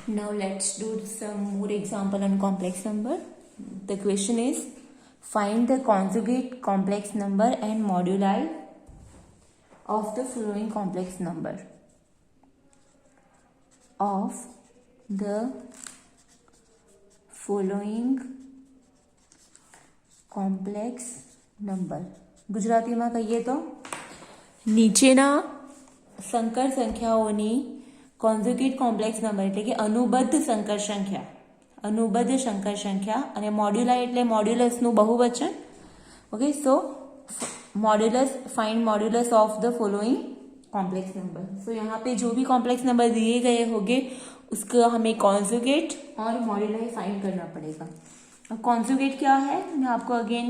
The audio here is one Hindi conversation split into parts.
Now let's do some more example on complex number. The question is, find the conjugate complex number and moduli of the following complex number. Of the following complex number. ગુજરાતીમાં કહીએ તો નીચેના સંકર સંખ્યાઓની કોન્જ્યુગેટ કોમ્પ્લેક્સ નંબર એટલે કે અનુબદ્ધ સંકર સંખ્યા અને મોડ્યુલા એટલે મોડ્યુલસનું બહુવચન. Okay, so modulus find modulus of the following complex number. So यहाँ पे जो भी कॉम्प्लेक्स नंबर दिए गए होंगे उसका हमें कॉन्जुगेट और मॉड्यूलाई फाइंड करना पड़ेगा. अब कॉन्जुगेट क्या है मैं आपको अगेन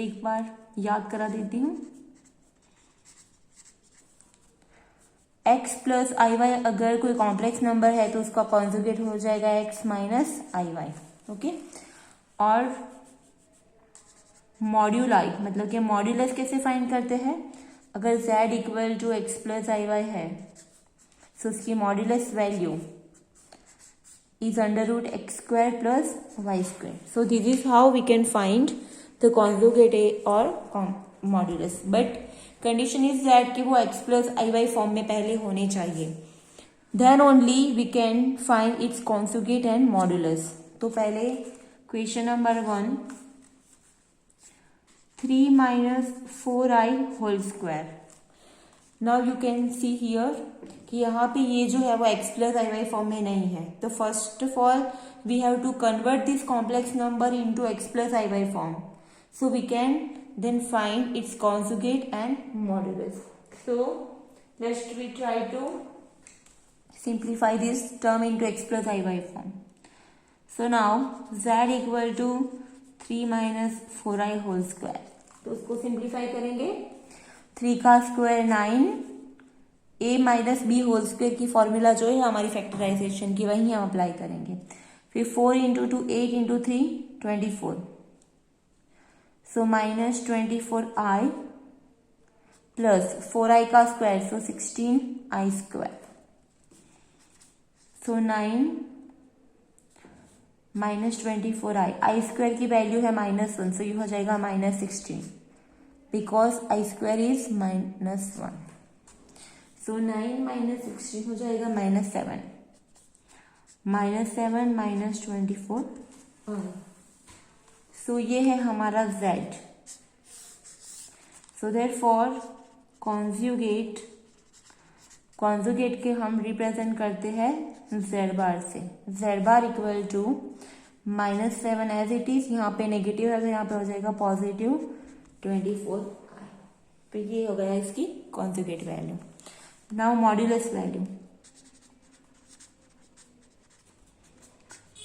एक बार याद करा देती हूँ. x प्लस आई वाई अगर कोई कॉम्प्लेक्स नंबर है तो उसका कॉन्जुगेट हो जाएगा x माइनस आई वाई. ओके, और मॉड्यूलाई मतलब कि मॉड्यूलस कैसे फाइंड करते हैं. अगर z equal to x plus i y है तो उसकी modulus value is under root x square plus y square. So this is how we can find the conjugate और modulus. But condition is that कि वो x plus i y form में पहले होने चाहिए. Then only we can find its conjugate and modulus. तो पहले question number 1, 3 minus 4i whole square. Now you can see here कि यहाँ पे ये जो है वो x plus i y form में नहीं है. तो first of all we have to convert this complex number into x plus i y form. So we can then find its conjugate and modulus. So let's we try to simplify this term into x plus i y form. So now z equal to 3 minus 4i whole square. तो उसको सिंप्लीफाई करेंगे. 3 का square 9, a minus b whole square की फॉर्मूला जो है हमारी फैक्टराइजेशन की वही हम अप्लाई करेंगे. फिर 4 into 2 8 into 3 24. So minus 24i plus 4i का स्क्वायर सो 16i स्क्वायर. सो 9 माइनस 24i. आई स्क्वायर की वैल्यू है -1 सो ये हो जाएगा -16 because i square is -1. So 9 minus 16 हो जाएगा -7. -7 माइनस 24. सो ये है हमारा z. सो देयरफॉर कॉन्जुगेट के हम रिप्रेजेंट करते हैं z बार से. z बार equal to -7 as it is. यहाँ पे नेगेटिव है तो यहाँ पे हो जाएगा पॉजिटिव 24i. तो ये हो गया इसकी conjugate value. Now modulus value.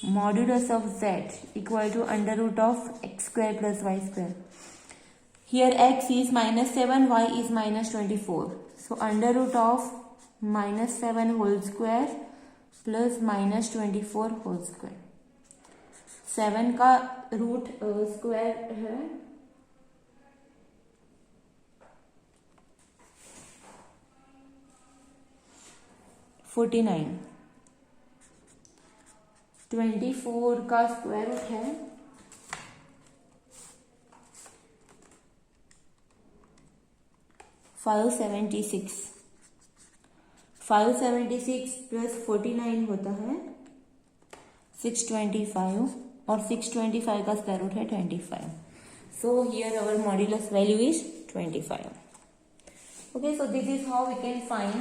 Modulus of z equal to under root of x square plus y square. Here x is -7, y is -24. So under root of -7 whole square plus -24 whole square. 7 का रूट स्क्वायर है 49. 24 का स्क्वायर रूट है 576. 576 प्लस 49 होता है 625 और 625 का स्क्वायर रूट है 25. So here our modulus value is 25. Okay, so this is how we can find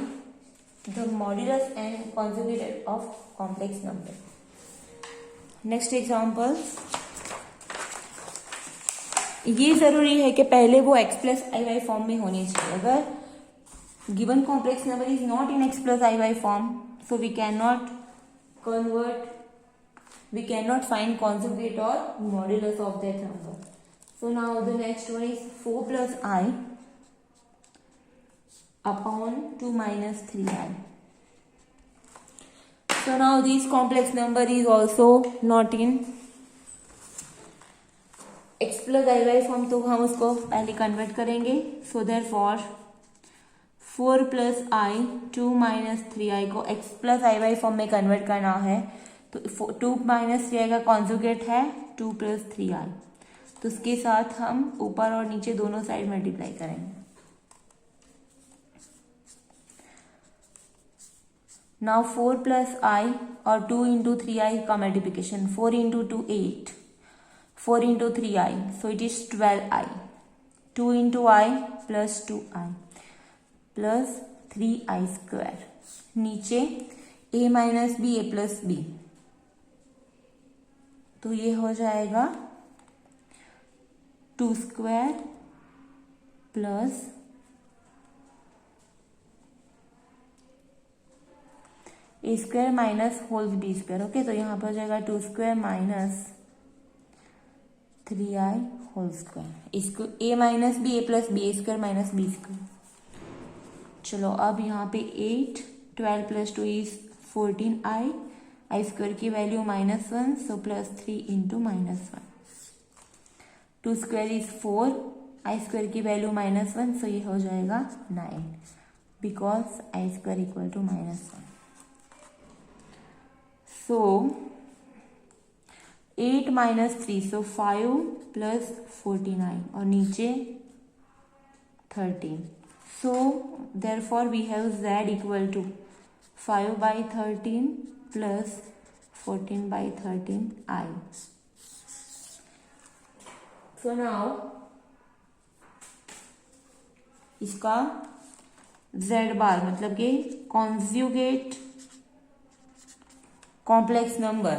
the modulus and conjugate of complex number. Next example. ये जरूरी है कि पहले वो x plus i y form में होनी चाहिए. अगर given complex number is not in x plus iy form, so we cannot find conjugate or modulus of that number. So now the next one is 4 plus I upon 2 minus 3i. So now this complex number is also not in x plus iy form, तो हम उसको पहले कन्वर्ट करेंगे. So therefore 4 प्लस आई 2 माइनस 3i को x plus i y form में कन्वर्ट करना है, तो 2 माइनस 3i का कॉन्जुगेट है 2 प्लस 3i, तो उसके साथ हम ऊपर और नीचे दोनों साइड मल्टीप्लाई करेंगे। नाउ 4 प्लस आई और 2 इंटू 3i का multiplication, 4 into 2 8, 4 into 3i, so it is 12i, 2 into i plus 2i plus 3i square, नीचे a minus b a plus b, तो ये हो जाएगा 2 square plus a square minus whole b square. Okay, तो यहाँ पर हो जाएगा 2 square minus 3i whole square, इसको a minus b a plus b square minus b square. चलो अब यहाँ पे 8, 12 plus 2 is 14i, i square की value -1, so plus 3 into -1, 2 square is 4, i square की वैल्यू -1, सो ये हो जाएगा 9, because i square equal to -1। So 8 minus 3, so 5 plus 49 और नीचे 13, so therefore we have z equal to 5 by 13 plus 14 by 13i। So now इसका z बार मतलब कि conjugate complex number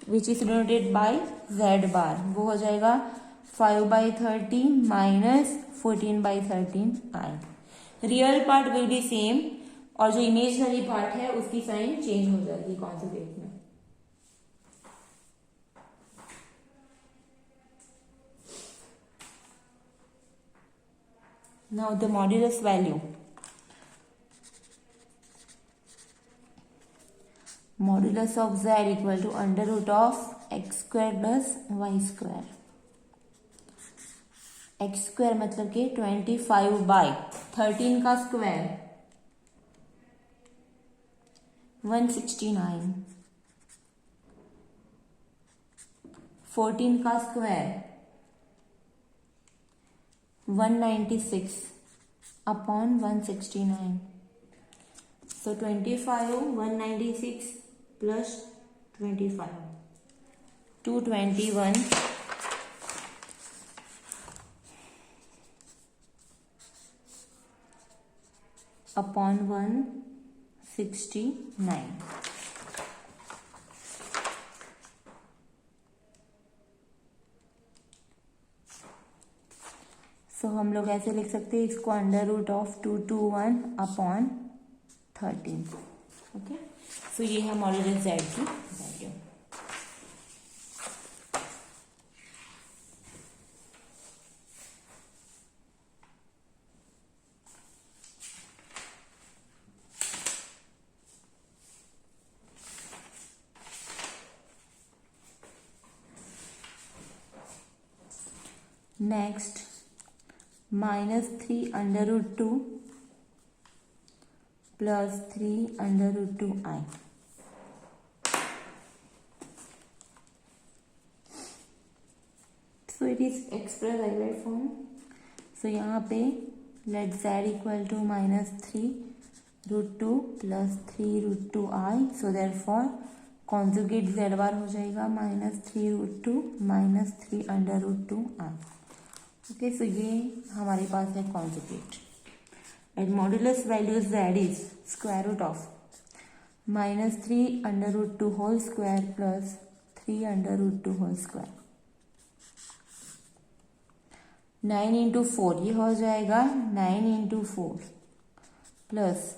which is denoted by z बार, वो हो जाएगा 5 by 13 minus 14 by 13i। Real part will be same और जो इमेजनरी पार्ट है उसकी साइन चेंज हो जाएगी कॉन्जुगेट में। Now the modulus value, modulus of z equal to under root of x square plus y square. X square मतलब कि 25 बाई 13 का स्क्वायर 169, 14 का square 196 upon 169, so 25 196 plus 25 221 upon 169। So हम लोग ऐसे लिख सकते हैं इसको under root of 221 upon 13। Okay, so ये है मॉड्यूलस z की value. Next -3 under root 2 plus 3 under root 2i। So it is express i form. So यहाँ पे let z equal to -3 root 2 plus 3 root 2i, so therefore conjugate z bar हो जाएगा -3 root 2 minus 3 under root 2i। Okay, so ये हमारे पास है conjugate and modulus value z is square root of -3 under root 2 whole square plus 3 under root 2 whole square. 9 into 4 ये हो जाएगा 9 into 4 plus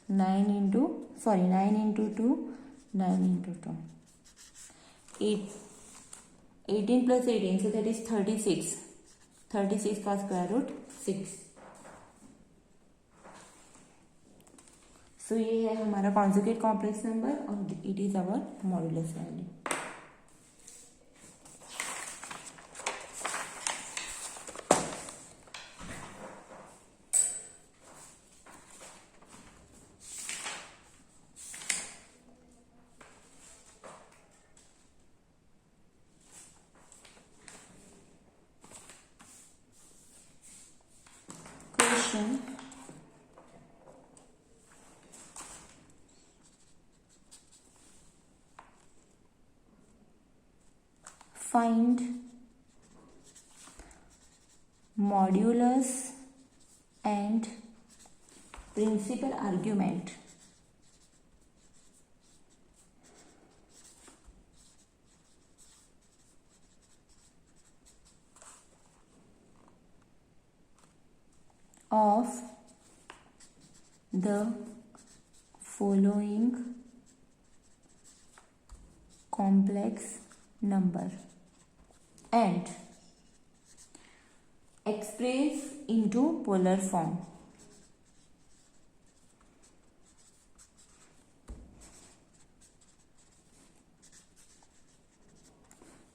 9 into 2 9 into 2 18 plus 18, so that is 36, 36 का स्क्वायर रूट 6। सो ये है हमारा कॉन्जुगेट कॉम्प्लेक्स नंबर और it is our modulus value. find modulus and principal argument of the following complex number and express into polar form.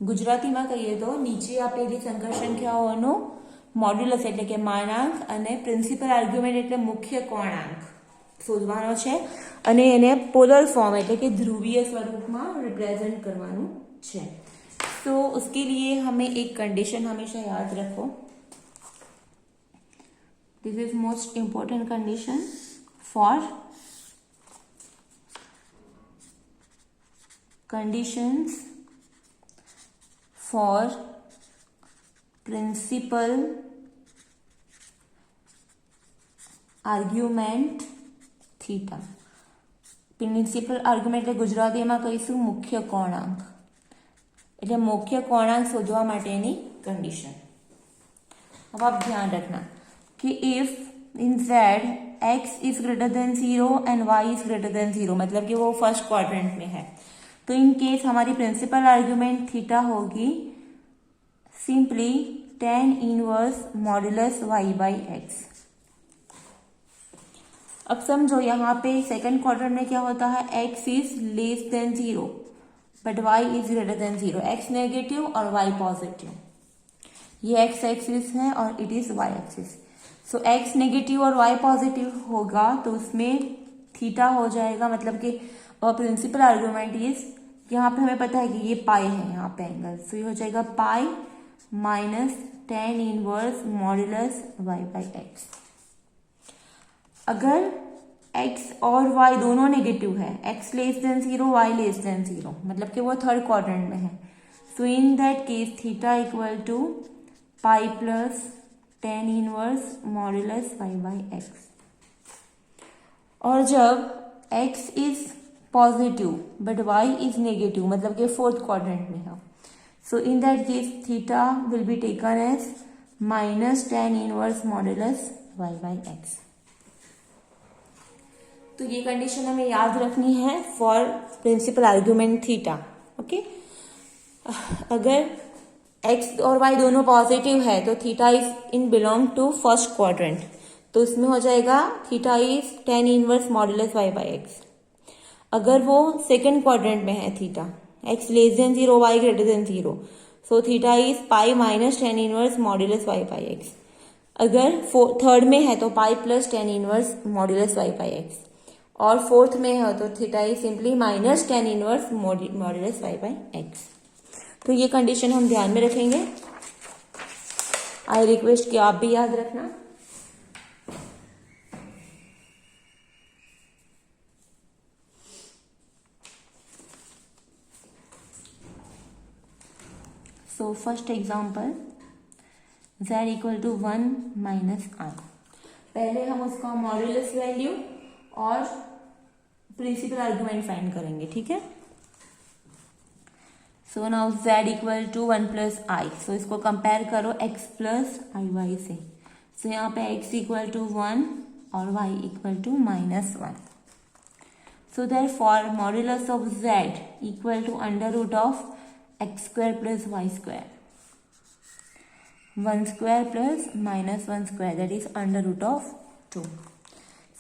ગુજરાતીમાં કહીએ તો નીચે આપેલી સંકર સંખ્યાઓનો મોડ્યુલસ એટલે કે માનાંક અને પ્રિન્સિપલ આર્ગ્યુમેન્ટ એટલે મુખ્ય કોણાંક શોધવાનો છે અને એને પોલર ફોર્મ એટલે કે ધ્રુવીય स्वरूपમાં रिप्रेजेंट करवाનું છે. तो उसके लिए हमें एक कंडीशन हमेशा याद रखो. This is most important condition for conditions for principal argument theta. Principal argument એટલે ગુજરાતીમાં કહીશું મુખ્ય કોણાંક એટલે मुख्य कोणांक शोधवा माटेनी कंडीशन. अब आप ध्यान रखना कि if in z x is greater than 0 and y is greater than 0 मतलब कि वो फर्स्ट क्वाड्रेंट में है तो इन केस हमारी प्रिंसिपल आर्ग्यूमेंट थीटा होगी simply tan inverse modulus y by x. अब समझो यहाँ पे सेकंड क्वाड्रेंट में क्या होता है x is less than 0 but y is greater than 0. x negative और y पॉजिटिव. ये x एक्सिस है और it is y axis. So x negative और y पॉजिटिव होगा तो उसमें थीटा हो जाएगा मतलब कि प्रिंसिपल आर्ग्यूमेंट इज यहाँ पे हमें पता है कि ये पाई है यहाँ पे एंगल. सो ये हो जाएगा pi minus tan inverse modulus y by x. अगर x और y दोनों नेगेटिव है x less than 0 y less than 0 मतलब कि वो थर्ड क्वाड्रेंट में है. So in that case theta equal to pi plus tan inverse modulus y by x. और जब x is positive but y is negative मतलब कि फोर्थ क्वाड्रेंट में है so in that case theta will be taken as minus tan inverse modulus y by x. तो ये कंडीशन हमें याद रखनी है for principal argument theta. Okay. अगर x और y दोनों पॉजिटिव है तो theta is in belong to first quadrant तो इसमें हो जाएगा theta is tan inverse modulus y by x. अगर वो सेकंड क्वाड्रेंट में है theta x less than 0 y greater than 0 so theta is pi minus tan inverse modulus y by x. अगर थर्ड में है तो पाई plus tan inverse modulus y by x और फोर्थ में है तो theta is simply minus tan inverse modulus y by x. तो ये कंडीशन हम ध्यान में रखेंगे. आई रिक्वेस्ट कि आप भी याद रखना. So first example z equal to 1 minus i. पहले हम उसका मॉड्यूलस वैल्यू और प्रिंसिपल आर्ग्यूमेंट फाइंड करेंगे. ठीक है. So now z equal to 1 plus i. So इसको कंपेयर करो x प्लस आई वाई से. सो यहाँ पे x इक्वल टू 1 और y equal to minus 1. So therefore modulus of z equal to under root of x square plus y square. 1 square plus minus 1 square that is under root of 2.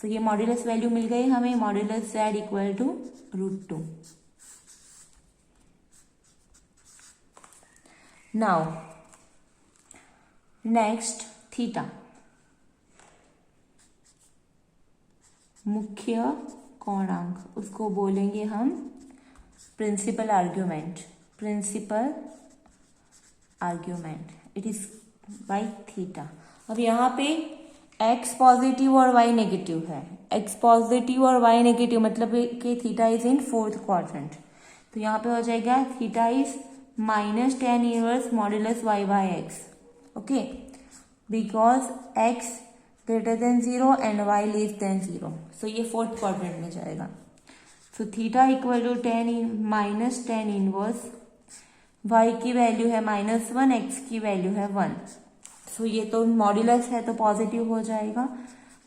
सो ये मॉड्यूलस वैल्यू मिल गई हमें. Modulus z equal to √2. Now next theta मुख्य कोणांक उसको बोलेंगे हम principal argument. Principal argument it is by theta. अब यहाँ पे x पॉजिटिव और y नेगेटिव है. x पॉजिटिव और y नेगेटिव मतलब कि theta is in fourth quadrant तो यहाँ पे हो जाएगा theta is minus tan inverse modulus y by x. Okay, because x greater than 0 and y less than 0. So ये फोर्थ क्वाड्रेंट में जाएगा. So theta equal to minus tan inverse, y की वैल्यू है -1, एक्स की वैल्यू है 1. सो ये तो मॉड्यूलस है तो पॉजिटिव हो जाएगा.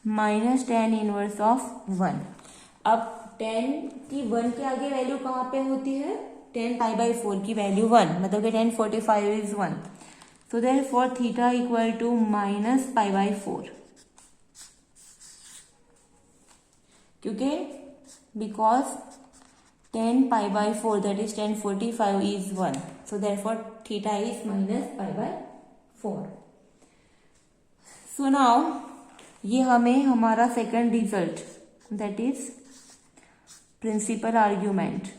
Minus tan inverse of 1. अब 10 की 1 के आगे वैल्यू कहाँ पे होती है? 10 पाई बाई 4 की वैल्यू 1, मतलब कि 1045 is 1. So therefore theta equal to minus pi by 4. क्योंकि because 10 pi by 4 that is 1045 is 1. So therefore theta is minus pi by 4. So now ये हमें हमारा second result that is principal argument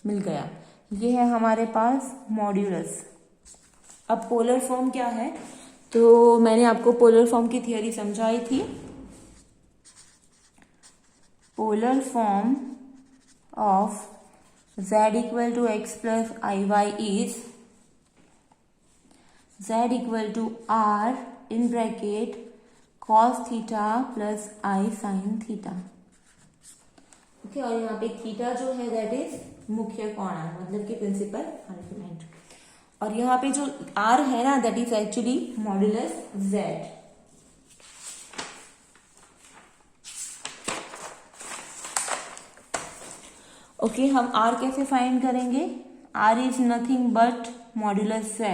मिल गया. ये है हमारे पास मॉड्यूलस. अब पोलर फॉर्म क्या है? तो मैंने आपको पोलर फॉर्म की थियोरी समझाई थी. Polar form of z equal to x plus iy is z equal to r in bracket cos theta plus I sin theta. Okay, और यहाँ पे थीटा जो है दैट इज मुख्य कोण, मतलब कि प्रिंसिपल आर्ग्यूमेंट. और यहाँ पे जो r है ना that is actually modulus z. Okay, हम r कैसे फाइंड करेंगे? r is nothing but modulus z.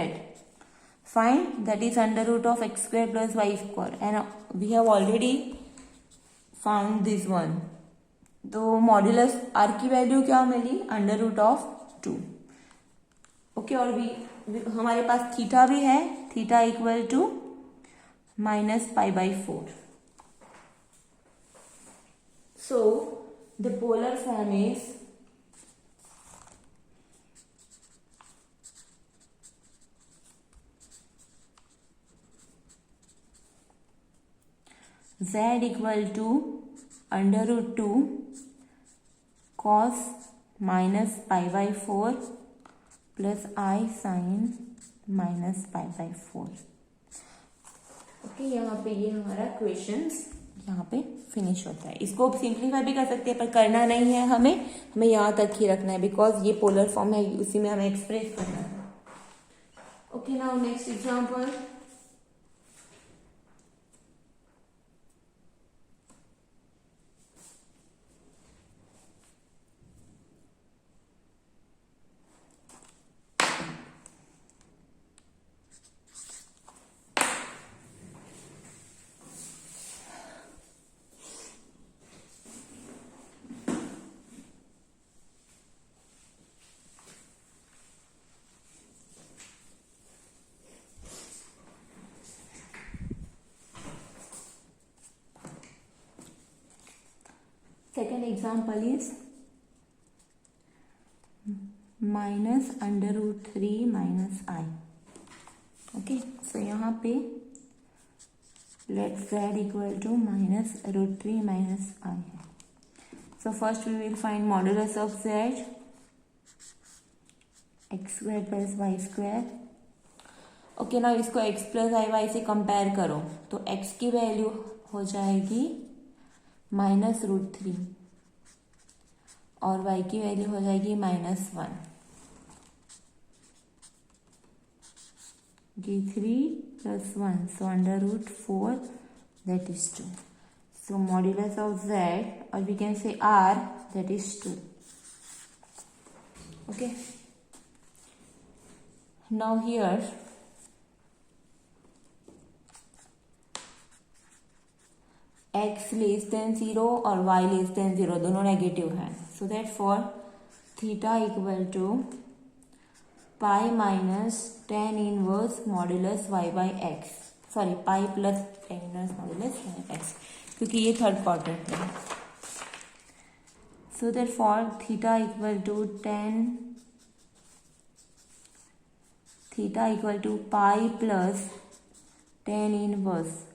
Find that is under root of x square plus y square, and we have already found this one. तो मॉड्यूलस r की वैल्यू क्या मिली? Under root of 2. ओके, और हमारे पास थीटा भी है. Theta equal to minus pi by 4. So the polar form is z equal to under root 2 cos minus pi by 4 plus I sin minus pi by 4. Okay, यहाँ पे ये हमारा क्वेश्चंस यहाँ पे फिनिश होता है. इसको सिंप्लीफाई भी कर सकते हैं पर करना नहीं है हमें यहाँ तक ही रखना है बिकॉज ये पोलर फॉर्म है, उसी में हमें एक्सप्रेस करना है. Okay, now next example. Second example is minus under root 3 minus I. Okay, so यहाँ पे let z equal to minus root 3 minus I है. So first we will find modulus of z, x square plus y square. Okay, ना इसको x प्लस आई वाई से कंपेयर करो तो x की वैल्यू हो जाएगी -√3 और y की वैल्यू हो जाएगी -1. ये 3 + 1 so √4 that is 2. So modulus of z और we can say r that is 2. Okay, now here x less than 0 और y लेस देन 0 दोनों नेगेटिव हैं. So that for theta equal to pi minus tan inverse modulus y by x, sorry pi plus tan inverse modulus y x, क्योंकि ये थर्ड क्वाड्रेंट में है. So that for theta equal to pi plus tan inverse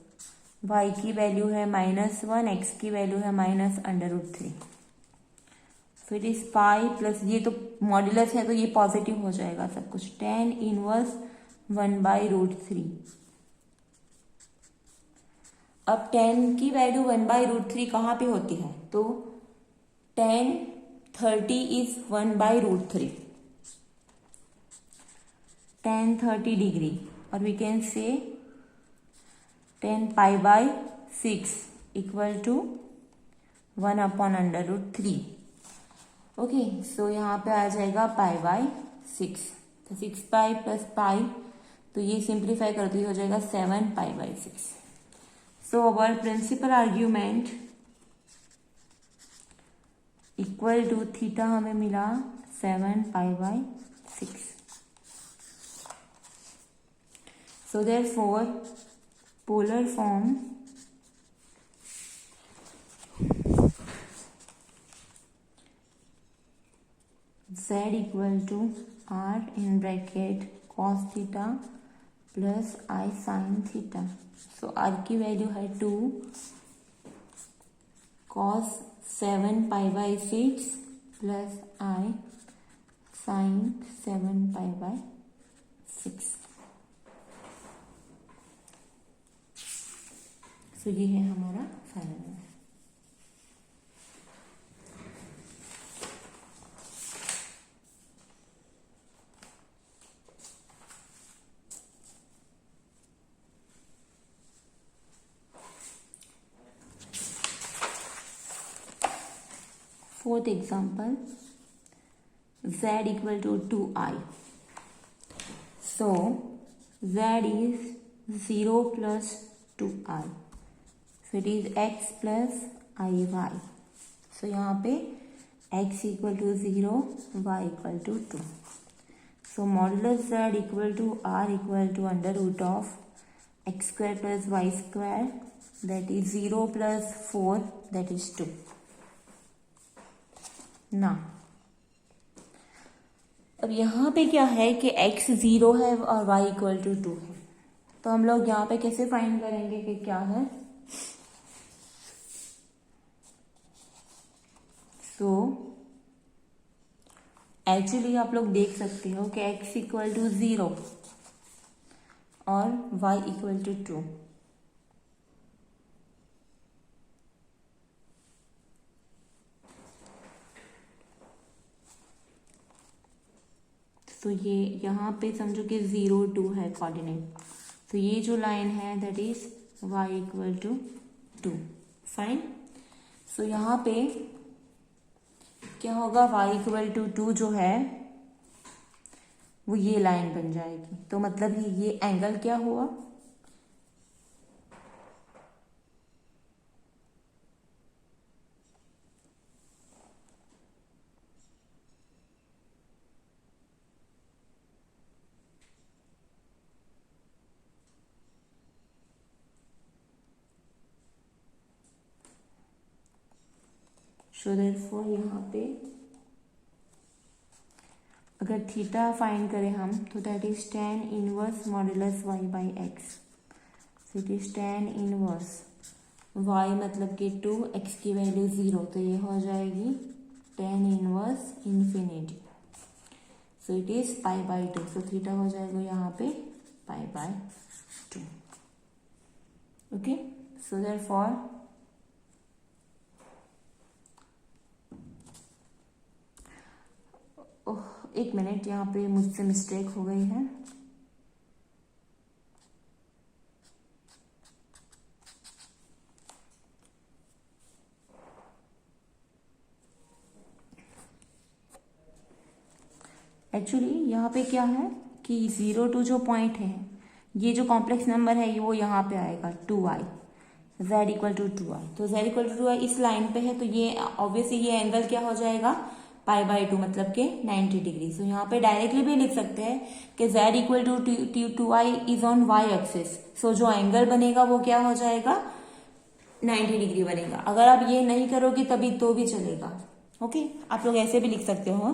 y की वैल्यू है -1, x की वैल्यू है -√3. सो इट इज पाई प्लस, ये तो मॉड्यूलस है तो ये पॉजिटिव हो जाएगा सब कुछ, tan इनवर्स 1/√3। अब tan की वैल्यू 1/√3 कहाँ पे होती है, तो tan 30 इज 1/√3, tan 30 डिग्री, और we can say tan π/6 equal to 1/√3। Okay, so यहाँ पे आ जाएगा π/6, तो 6π प्लस पाई, तो ये सिंप्लीफाई कर दिया हो जाएगा 7π/6। So our principal argument equal to theta हमें मिला 7π/6। So therefore polar form z equal to r in bracket cos theta plus i sin theta. So r की वैल्यू है 2 cos 7π/6 plus i sin 7π/6। So ये है हमारा final answer. Fourth example, z equal to 2i. So z is 0 plus 2i. So it is x plus iy. So यहाँ पे x equal to 0, y equal to 2. So modulus z equal to r equal to under root of x square plus y square, that is 0 plus 4, that is 2. ना अब यहाँ पे क्या है कि x 0 है और y इक्वल टू 2 है, तो हम लोग यहाँ पे कैसे फाइंड करेंगे कि क्या है। सो एक्चुअली आप लोग देख सकते हो कि x इक्वल टू 0 और y इक्वल टू 2। तो ये यहाँ पे समझो कि 0 2 है कोऑर्डिनेट, तो ये जो लाइन है that is y equal to 2। Fine. So यहाँ पे क्या होगा, y इक्वल टू 2 जो है वो ये लाइन बन जाएगी, तो मतलब ये एंगल क्या हुआ, सो देयरफॉर यहाँ पे अगर थीटा फाइंड करें हम, तो that is tan inverse modulus y/x। So it is tan inverse y मतलब कि 2, x की वैल्यू 0, तो ये हो जाएगी tan inverse infinity. So it is π/2, so theta हो जाएगा यहाँ पे π/2। ओके, सो देयरफॉर एक मिनट, यहाँ पे मुझसे मिस्टेक हो गई है। एक्चुअली यहाँ पे क्या है कि 0 2 जो पॉइंट है, ये जो कॉम्प्लेक्स नंबर है वो यहाँ पे आएगा 2i, z equal to 2i। तो z इक्वल टू 2i इस लाइन पे है, तो ये ऑब्वियसली ये एंगल क्या हो जाएगा, π/2 मतलब के 90 डिग्री। तो यहाँ पे डायरेक्टली भी लिख सकते हैं कि z equal to 2i is on y axis. So जो एंगल बनेगा वो क्या हो जाएगा, 90 डिग्री बनेगा। अगर आप ये नहीं करोगे तभी तो भी चलेगा। ओके, आप लोग ऐसे भी लिख सकते हो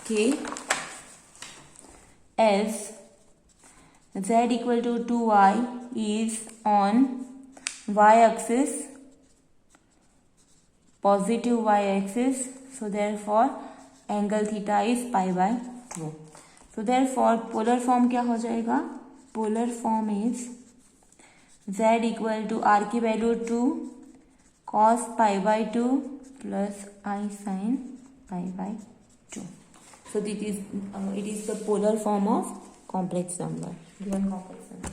कि as z equal to 2i is on y axis positive y-axis, so therefore angle theta is pi by 2. So therefore polar form क्या हो जाएगा? Polar form is z equal to r की value 2 cos pi by 2 plus I sin pi by 2. So it is the polar form of complex number, given complex number.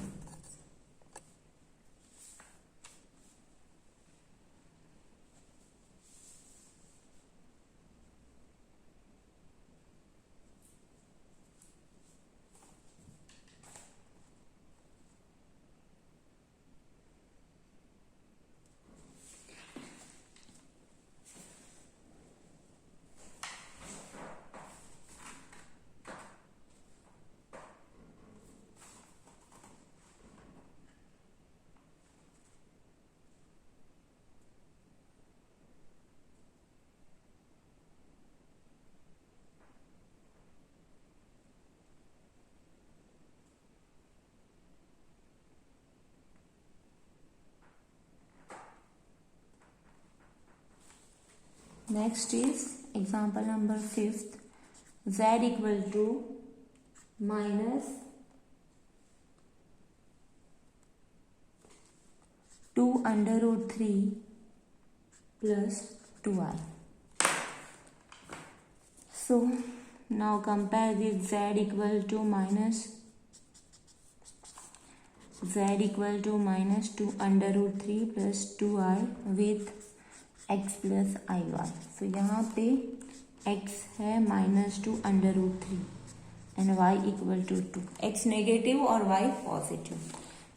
Next is example number 5th. Z equal to minus 2 under root 3 plus 2i. So now compare this z equal to minus 2 under root 3 plus 2i with x plus iy. So यहाँ पे x है -2 under root 3 and y equal to 2. x negative और y positive.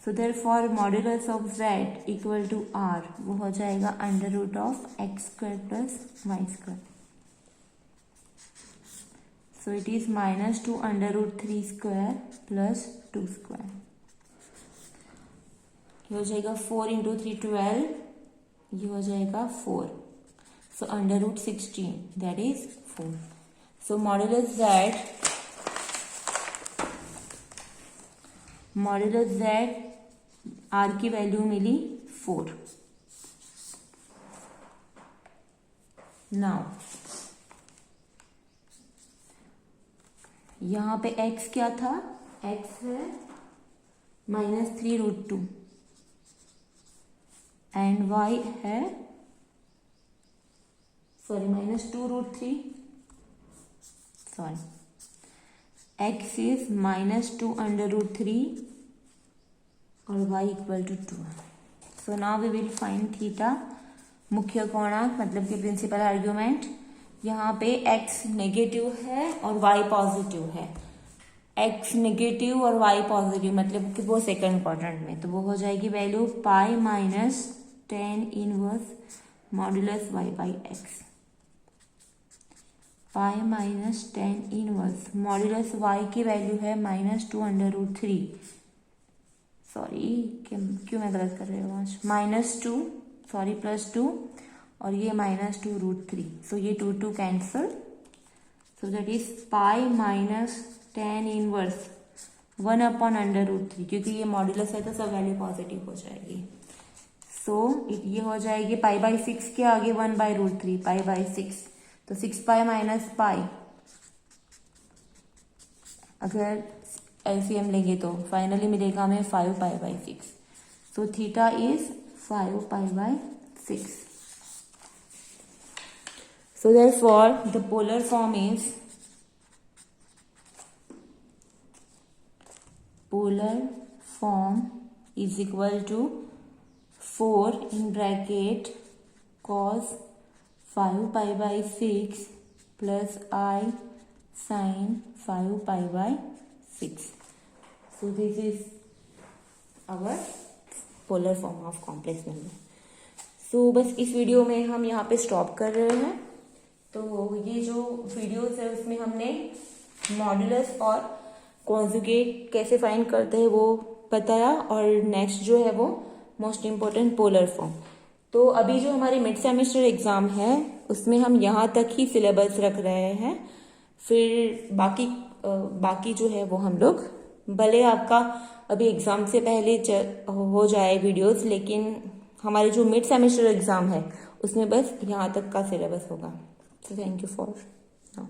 So therefore modulus of z equal to r वो हो जाएगा under root of x square plus y square. So it is -2 under root 3 square plus 2 square. ये हो जाएगा 4 into 3 12. ये हो जाएगा 4. So under root 16 that is 4. So modulus z r की वैल्यू मिली 4. Now यहाँ पे x क्या था? x है -3 root 2 and y है -2 root 3. x is -2 under root 3 और y equal to 2. So now we will find theta. मुख्य कोणांक मतलब कि प्रिंसिपल आर्ग्यूमेंट. यहाँ पे x नेगेटिव है और y पॉजिटिव है. x नेगेटिव और y पॉजिटिव मतलब कि वो सेकंड क्वाड्रेंट में, तो वो हो जाएगी value pi minus tan inverse modulus y by x. Pi minus tan inverse modulus y की वैल्यू है -2 अंडर रूट 3. सॉरी क्यों मैं गलत कर रही हूँ आज. -2 +2 और ये -2 रूट 3. सो ये 2 cancel. So that is pi minus tan inverse 1 upon under root 3. क्योंकि ये मॉड्यूलस है तो सब वैल्यू पॉजिटिव हो जाएगी. सो ये हो जाएगी पाई बाई 6 के आगे 1 बाई रूट 3 पाई बाई 6. तो 6 पाई माइनस पाई. अगर एलसीएम लेंगे तो फाइनली मिलेगा हमें 5 pi by 6. So theta is 5 pi by 6. So therefore the polar form is equal to 4 in bracket cos 5 pi by 6 plus I sin 5 pi by 6. So this is our polar form of complex number. So बस इस वीडियो में हम यहाँ पे स्टॉप कर रहे हैं. तो ये जो वीडियोस है उसमें हमने मॉड्यूलस और कॉन्जुगेट कैसे फाइंड करते हैं वो बताया, और नेक्स्ट जो है वो मोस्ट इम्पोर्टेंट पोलर फॉर्म. तो अभी जो हमारी मिड सेमेस्टर एग्जाम है उसमें हम यहाँ तक ही सिलेबस रख रहे हैं. फिर बाकी जो है वो हम लोग भले आपका अभी एग्जाम से पहले हो जाए वीडियोस, लेकिन हमारे जो मिड सेमेस्टर एग्जाम है उसमें बस यहाँ तक का सिलेबस होगा। So thank you for now.